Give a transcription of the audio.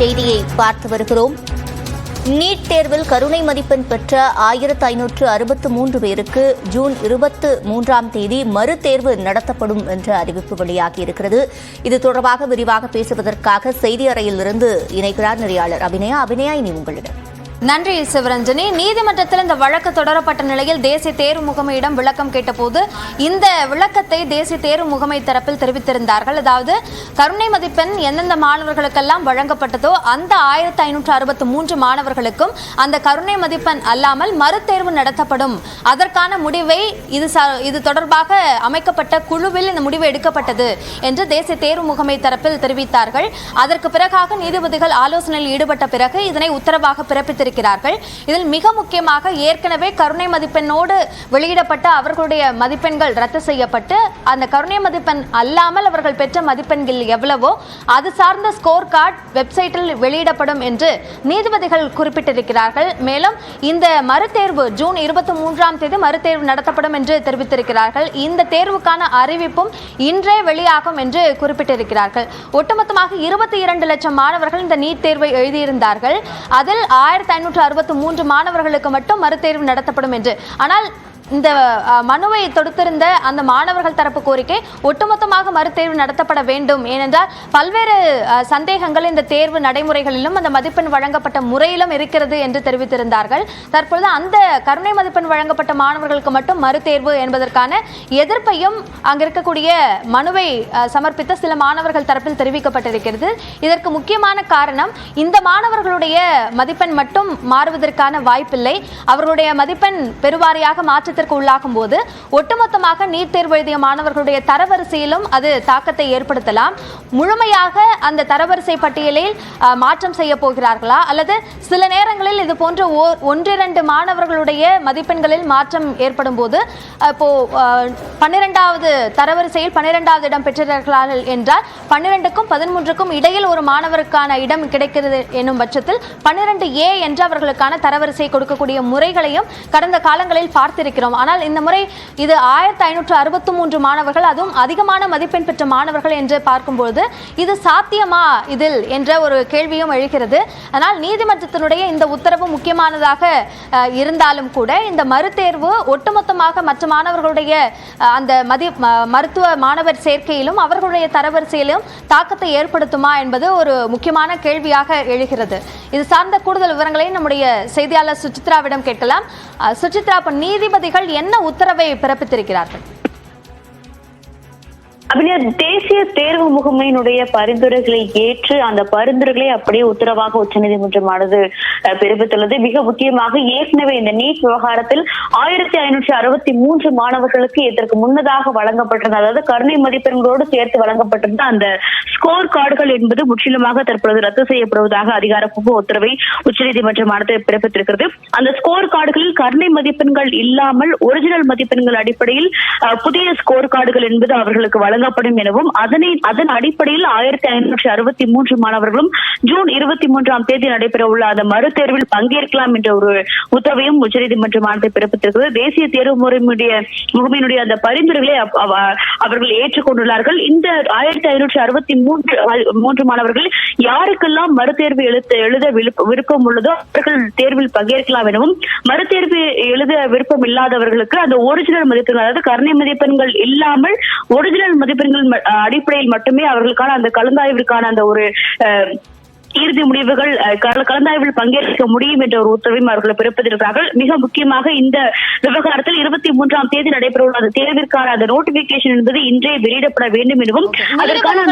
செய்தியை பார்த்து வருகிறோம். நீட் தேர்வில் கருணை மதிப்பெண் பெற்ற 1563 பேருக்கு ஜூன் 23ஆம் தேதி மறுதேர்வு நடத்தப்படும் என்ற அறிவிப்பு வெளியாகியிருக்கிறது. இது தொடர்பாக விரிவாக பேசுவதற்காக செய்தி அறையிலிருந்து இணைக்கிறார் நெறியாளர் அபிநயா. இனி உங்களிடம். நன்றி சிவரஞ்சனி. நீதிமன்றத்தில் இந்த வழக்கு தொடரப்பட்ட நிலையில் தேசிய தேர்வு முகமையிடம் விளக்கம் கேட்டபோது இந்த விளக்கத்தை தேசிய தேர்வு முகமை தரப்பில் தெரிவித்திருந்தார்கள். அதாவது கருணை மதிப்பெண் எந்தெந்த மாணவர்களுக்கெல்லாம் வழங்கப்பட்டதோ அந்த 1563 மாணவர்களுக்கும் அந்த கருணை மதிப்பெண் அல்லாமல் மறுதேர்வு நடத்தப்படும். அதற்கான முடிவை இது தொடர்பாக அமைக்கப்பட்ட குழுவில் இந்த முடிவு எடுக்கப்பட்டது என்று தேசிய தேர்வு முகமை தரப்பில் தெரிவித்தார்கள். அதற்கு பிறகாக நீதிபதிகள் ஆலோசனையில் ஈடுபட்ட பிறகு இதனை உத்தரவாக பிறப்பித்திருக்கிறார்கள். இதில் மிக முக்கியமாக ஏற்கனவே கருணை மதிப்பெண்ணோடு வெளியிடப்பட்ட அவர்களுடைய மதிப்பெண்கள் ரத்து செய்யப்பட்டு அந்த கருணை மதிப்பெண் அல்லாமல் அவர்கள் பெற்ற மதிப்பெண்கள் எவ்வளவோ அது சார்ந்த ஸ்கோர் கார்டு வெப்சைட்டில் வெளியிடப்படும் என்று நீதிபதிகள் குறிப்பிட்டிருக்கிறார்கள். மேலும் இந்த மறுதேர்வு ஜூன் 23ஆம் தேதி மறுதேர்வு நடத்தப்படும் என்று தெரிவித்திருக்கிறார்கள். இந்த தேர்வுக்கான அறிவிப்பும் இன்றே வெளியாகும் என்று குறிப்பிட்டிருக்கிறார்கள். ஒட்டுமொத்தமாக 22 லட்சம் மாணவர்கள் இந்த நீட் தேர்வை எழுதியிருந்தார்கள். அதில் 1563 மாணவர்களுக்கு மட்டும் மறுதேர்வு நடத்தப்படும் என்று. ஆனால் இந்த மனுவை தொடுத்திருந்த அந்த மாணவர்கள் தரப்பு கோரிக்கை ஒட்டுமொத்தமாக மறுதேர்வு நடத்தப்பட வேண்டும். ஏனென்றால் பல்வேறு சந்தேகங்கள் இந்த தேர்வு நடைமுறைகளிலும் அந்த மதிப்பெண் வழங்கப்பட்ட முறையிலும் இருக்கிறது என்று தெரிவித்திருந்தார்கள். தற்பொழுது அந்த கருணை மதிப்பெண் வழங்கப்பட்ட மாணவர்களுக்கு மட்டும் மறுதேர்வு என்பதற்கான எதிர்ப்பையும் அங்கு இருக்கக்கூடிய மனுவை சமர்ப்பித்த சில மாணவர்கள் தரப்பில் தெரிவிக்கப்பட்டிருக்கிறது. இதற்கு முக்கியமான காரணம் இந்த மாணவர்களுடைய மதிப்பெண் மட்டும் மாறுவதற்கான வாய்ப்பில்லை. அவர்களுடைய மதிப்பெண் பெருவாரியாக மாற்றத்திற்கு உள்ளாகும் போது ஒட்டுமொத்தமாக நீட் தேர்வு எழுதிய மாணவர்களுடைய தரவரிசையிலும் அது தாக்கத்தை ஏற்படுத்தலாம். முழுமையாக அந்த தரவரிசை பட்டியலில் மாற்றம் செய்ய போகிறார்களா அல்லது சில நேரங்களில் இது போன்ற 1-2 மாணவர்களுடைய மதிப்பெண்களில் மாற்றம் ஏற்படும் போது இப்போ 12வது தரவரிசையில் 12வது இடம் பெற்றிருக்கிறார்கள் என்றால் 12க்கும் 13க்கும் இடையில் ஒரு மாணவருக்கான இடம் கிடைக்கிறது என்னும் பட்சத்தில் 12A என்று அவர்களுக்கான தரவரிசை கொடுக்கக்கூடிய முறைகளையும் கடந்த காலங்களில் பார்த்திருக்கிறோம். ஆனால் இந்த முறை இது 1563 மாணவர்கள், அதுவும் அதிகமான மதிப்பெண் பெற்ற மாணவர்கள் என்று பார்க்கும்போது இது சாத்தியமா இதில் என்ற ஒரு கேள்வியும் எழுகிறது. ஆனால் நீதிமன்றத்தினுடைய இந்த உத்தரவு முக்கியமானதாக இருந்தாலும் கூட இந்த மறுதேர்வு ஒட்டுமொத்தமாக மற்ற மாணவர்களுடைய அந்த மருத்துவ மாணவர் சேர்க்கையிலும் அவர்களுடைய தரவரிசையிலும் தாக்கத்தை ஏற்படுத்துமா என்பது ஒரு முக்கியமான கேள்வியாக எழுகிறது. இது சார்ந்த கூடுதல் விவரங்களை நம்முடைய செய்தியாளர் சுசித்ராவிடம் கேட்கலாம். சுசித்ரா, நீதிபதிகள் என்ன உத்தரவை பிறப்பித்திருக்கிறார்கள்? தேசிய தேர்வு முகமையினுடைய பரிந்துரைகளை ஏற்று அந்த பரிந்துரைகளை அப்படியே உத்தரவாக உச்சநீதிமன்றமானது பிறப்பித்துள்ளது. மிக முக்கியமாக ஏற்கனவே இந்த நீட் விவகாரத்தில் 1563 மாணவர்களுக்கு இதற்கு முன்னதாக வழங்கப்பட்டிருந்த, அதாவது கருணை மதிப்பெண்களோடு சேர்த்து வழங்கப்பட்டிருந்த அந்த ஸ்கோர் கார்டுகள் என்பது முற்றிலுமாக தற்பொழுது ரத்து செய்யப்படுவதாக அதிகாரப்பூர்வ உத்தரவை உச்சநீதிமன்றமானது பிறப்பித்திருக்கிறது. அந்த ஸ்கோர் கார்டுகளில் கருணை மதிப்பெண்கள் இல்லாமல் ஒரிஜினல் மதிப்பெண்கள் அடிப்படையில் புதிய ஸ்கோர் கார்டுகள் என்பது அவர்களுக்கு வழங்கப்படும் எனவும் அதன் அடிப்படையில் 1563 மாணவர்களும் ஜூன் 23ஆம் தேதி நடைபெற உள்ள அந்த மறுதேர்வில் பங்கேற்கலாம் என்ற ஒரு உத்தரவையும் உச்சநீதிமன்றமானது பிறப்பித்திருக்கிறது. தேசிய தேர்வு முகமையினுடைய அந்த பரிந்துரைகளை அவர்கள் ஏற்றுக்கொண்டுள்ளார்கள். இந்த 1563 மாணவர்கள் யாருக்கெல்லாம் மறுதேர்வு எழுத விருப்பம் உள்ளதோ அவர்கள் தேர்வில் பங்கேற்கலாம் எனவும், மறுதேர்வு எழுத விருப்பம் இல்லாதவர்களுக்கு அந்த ஒரிஜினல் மதிப்பெண்கள், அதாவது கருணை மதிப்பெண்கள் இல்லாமல் ஒரிஜினல் மதிப்பெண்கள் அடிப்படையில் மட்டுமே அவர்களுக்கான அந்த கலந்தாய்விற்கான அந்த ஒரு இறுதி முடிவுகள் கலந்தாய்வில் பங்கேற்க முடியும் என்ற ஒரு உத்தரவையும் அவர்கள் பிறப்பித்திருக்கிறார்கள். மிக முக்கியமாக இந்த விவகாரத்தில் 23ஆம் தேதி நடைபெறவுள்ள அந்த தேர்விற்கான அந்த நோட்டிபிகேஷன் என்பது இன்றே வெளியிடப்பட வேண்டும் எனவும் அதற்கான